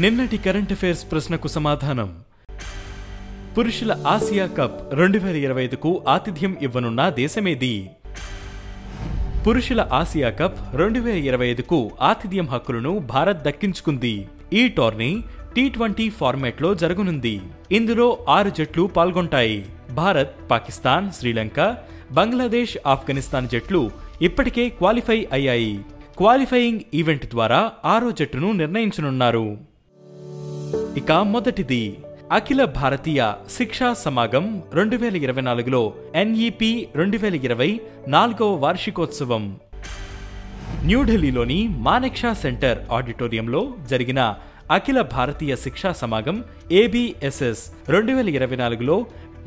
నిన్నటి current affairs ప్రశ్నకు సమాధానం. పురుషుల ఆసియా కప్ 2025కు ఆతిథ్యం ఇవ్వనున్న దేశమేది? పురుషుల ఆసియా కప్ 2025కు ఆతిథ్యం హక్కులను భారత్ దక్కించుకుంది. ఈ టోర్నీ T20 ఫార్మాట్లో జరగనుంది. ఇందులో 6 జట్లు పాల్గొంటాయి. భారత్, పాకిస్తాన్, శ్రీలంక, బంగ్లాదేశ్, ఆఫ్ఘనిస్తాన్ జట్లు ఇప్పటికే క్వాలిఫై అయ్యాయి. క్వాలిఫైయింగ్ ఈవెంట్ ద్వారా 6వ జట్టును నిర్ణయించనున్నారు. ఇక మొదటిది అఖిల భారతీయ శిక్షా సమాగం 2024లో NEP 2020 4వ వార్షికోత్సవం న్యూఢిల్లీలోని మానెక్షా సెంటర్ ఆడిటోరియంలో జరిగిన అఖిల భారతీయ శిక్షా సమాగం ABSS 2024లో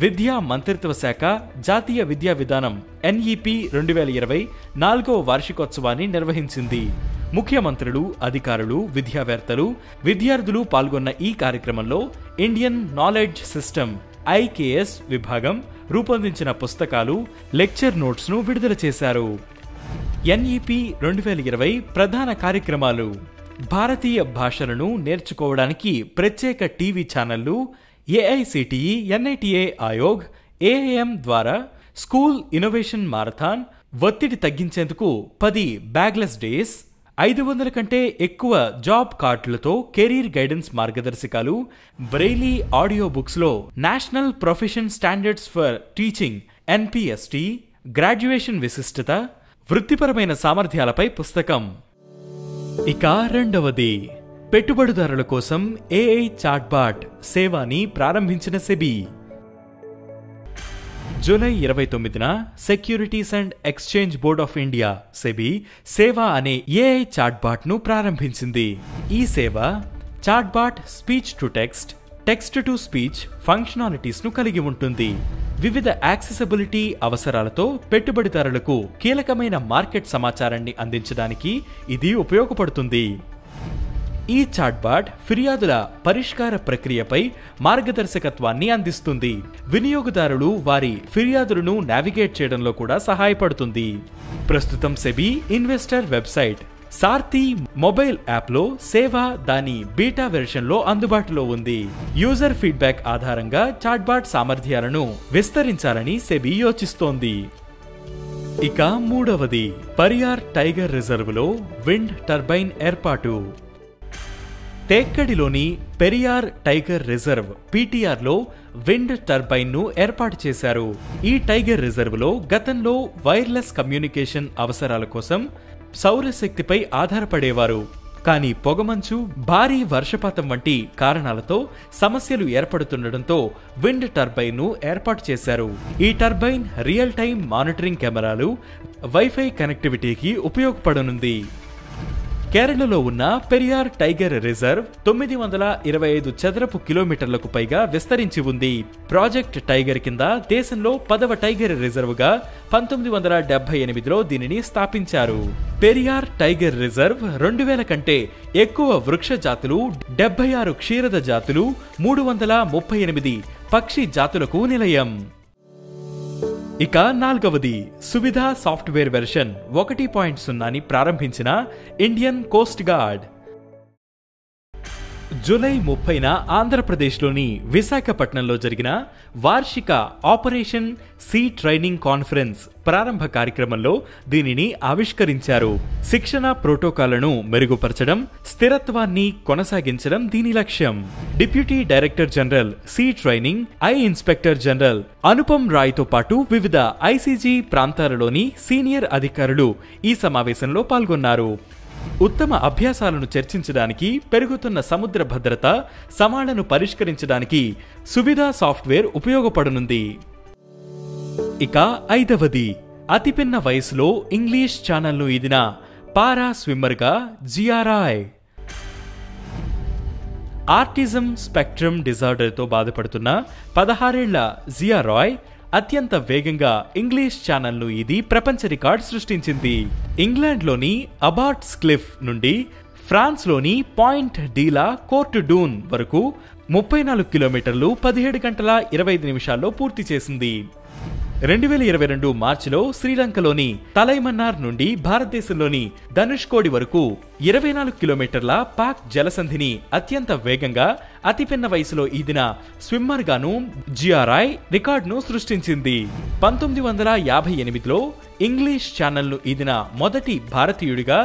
విద్యా మంత్రిత్వ శాఖ జాతీయ విద్యా విధానం NEP 2020 4వ వార్షికోత్సవాన్ని నిర్వహించింది. ముఖ్యమంత్రులు, అధికారులు, విద్యావేత్తలు, విద్యార్థులు పాల్గొన్న ఈ కార్యక్రమంలో ఇండియన్ నాలెడ్జ్ సిస్టమ్ IKS విభాగం రూపొందించిన పుస్తకాలు, లెక్చర్ నోట్స్ ను విడుదల చేశారు. NEP 2020 ప్రధాన కార్యక్రమాలు: భారతీయ భాషలను నేర్చుకోవడానికి ప్రత్యేక టీవీ ఛానళ్లు, AICTE NITA ఆయోగ్, AIM ద్వారా స్కూల్ ఇన్నోవేషన్ మారథాన్, ఒత్తిడి తగ్గించేందుకు 10 బ్యాగ్లెస్ డేస్, 500 కంటే ఎక్కువ జాబ్ కార్డులతో కెరీర్ గైడెన్స్ మార్గదర్శకాలు, బ్రెయిలీ ఆడియో బుక్స్ లో national profession standards for teaching NPST, graduation విశిష్టత, వృత్తిపరమైన సామర్థ్యాలపై పుస్తకం. ఇక రెండవది పెట్టుబడిదారుల కోసం AI చాట్బాట్ సేవని ప్రారంభించిన సెబీ. జూలై 29న securities and exchange board of India SEBI Seva అనే AI చాట్బాట్ ను ప్రారంభించింది. ఈ సేవ chatbot speech to text, text to speech functionalities ను కలిగి ఉంటుంది. వివిధ యాక్సెసిబిలిటీ అవసరాలతో పెట్టుబడిదారులకు కీలకమైన మార్కెట్ సమాచారాన్ని అందించడానికి ఇది ఉపయోగపడుతుంది. ఈ చాట్బాట్ ఫిర్యాదుల పరిష్కార ప్రక్రియపై మార్గదర్శకత్వాన్ని అందిస్తుంది. వినియోగదారులు వారి ఫిర్యాదులను నావిగేట్ చేయడంలో కూడా సహాయపడుతుంది. ప్రస్తుతం SEBI investor website Sarathi mobile యాప్లో సేవ దాని బీటా వెర్షన్లో అందుబాటులో ఉంది. యూజర్ ఫీడ్బ్యాక్ ఆధారంగా చాట్బాట్ సామర్థ్యాలను విస్తరించాలని సెబీ యోచిస్తోంది. ఇక మూడవది పరియార్ టైగర్ రిజర్వ్లో విండ్ టర్బైన్ ఏర్పాటు. తేక్కడిలోని పెరియార్ టైగర్ రిజర్వ్ PTR లో విండ్ టర్బైన్ ను ఏర్పాటు చేశారు. ఈ టైగర్ రిజర్వ్ లో గతంలో వైర్లెస్ కమ్యూనికేషన్ అవసరాల కోసం సౌరశక్తిపై ఆధారపడేవారు. కానీ పొగమంచు, భారీ వర్షపాతం వంటి కారణాలతో సమస్యలు ఏర్పడుతుండటంతో విండ్ టర్బైన్ ను ఏర్పాటు చేశారు. ఈ టర్బైన్ రియల్ టైమ్ మానిటరింగ్ కెమెరాలు, వైఫై కనెక్టివిటీకి ఉపయోగపడనుంది. కేరళలో ఉన్న పెరియార్ టైగర్ రిజర్వ్ 925 చదరపు కిలోమీటర్లకు పైగా విస్తరించి ఉంది. ప్రాజెక్ట్ టైగర్ కింద దేశంలో 10వ టైగర్ రిజర్వ్ గా 1978లో దీనిని స్థాపించారు. పెరియార్ టైగర్ రిజర్వ్ 2000 కంటే ఎక్కువ వృక్ష జాతులు, 76 క్షీరద జాతులు, 338 పక్షి జాతులకు నిలయం. ఇక నాల్గవది సువిధా సాఫ్ట్వేర్ వెర్షన్ 1.0ని ప్రారంభించిన ఇండియన్ కోస్ట్ గార్డ్. జూలై 30న ఆంధ్రప్రదేశ్లోని విశాఖపట్నంలో జరిగిన వార్షిక ఆపరేషన్ సీ ట్రైనింగ్ కాన్ఫరెన్స్ ప్రారంభ కార్యక్రమంలో దీనిని ఆవిష్కరించారు. శిక్షణ ప్రోటోకాల్లను మెరుగుపరచడం, స్థిరత్వాన్ని కొనసాగించడం దీని లక్ష్యం. Deputy director general sea training inspector general Anupam రాయ్తో పాటు వివిధ ICG ప్రాంతాలలోని సీనియర్ అధికారులు ఈ సమావేశంలో పాల్గొన్నారు. ఉత్తమ అభ్యాసాలను చర్చించడానికి, పెరుగుతున్న సముద్ర భద్రత సవాళ్లను పరిష్కరించడానికి సువిధా సాఫ్ట్వేర్ ఉపయోగపడనుంది. ఇక ఐదవది అతిపిన్న వయసులో ఇంగ్లీష్ ఛానల్ను ఈదిన పారా స్విమ్మర్గా GRI. ఆర్టిజం స్పెక్ట్రమ్ డిజార్డర్తో బాధపడుతున్న 16 ఏళ్ల GRI అత్యంత వేగంగా ఇంగ్లీష్ ఛానల్ను ఇది ప్రపంచ రికార్డ్ సృష్టించింది. ఇంగ్లాండ్లోని అబార్ట్స్ క్లిఫ్ నుండి ఫ్రాన్స్లోని పాయింట్ డీలా కోర్ట్ డూన్ వరకు 34 కిలోమీటర్లు 17 గంటల 25 నిమిషాల్లో పూర్తి చేసింది. 2022 మార్చిలో శ్రీలంకలోని తలైమన్నార్ నుండి భారతదేశంలోని ధనుష్కోడి వరకు 24 కిలోమీటర్ల పాక్ జలసంధిని అత్యంత వేగంగా అతిపిన్న వయసులో ఈదిన స్విమ్మర్ గాను జిఆర్ఐ రికార్డును సృష్టించింది. 1958లో ఇంగ్లీష్ ఛానల్ను ఈదిన మొదటి భారతీయుడిగా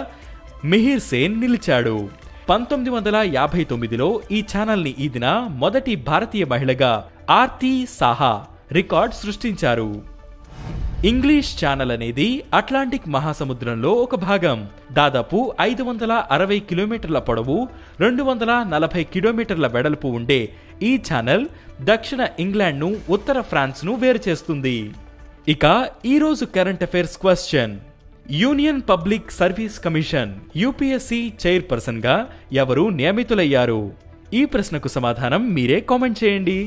మిహిర్ సేన్ నిలిచాడు. 1959లో ఈ ఛానల్ని ఈదిన మొదటి భారతీయ మహిళగా ఆర్తి సాహా రికార్డ్ సృష్టించారు. ఇంగ్లీష్ ఛానల్ అనేది అట్లాంటిక్ మహాసముద్రంలో ఒక భాగం. దాదాపు 560 కిలోమీటర్ల పొడవు, 240 కిలోమీటర్ల వెడల్పు ఉండే ఈ ఛానల్ దక్షిణ ఇంగ్లాండ్ను, ఉత్తర ఫ్రాన్స్ను వేరు చేస్తుంది. ఇక ఈరోజు current affairs question: union public service commission UPSC chairperson గా ఎవరు నియమితులయ్యారు? ఈ ప్రశ్నకు సమాధానం మీరే కామెంట్ చేయండి.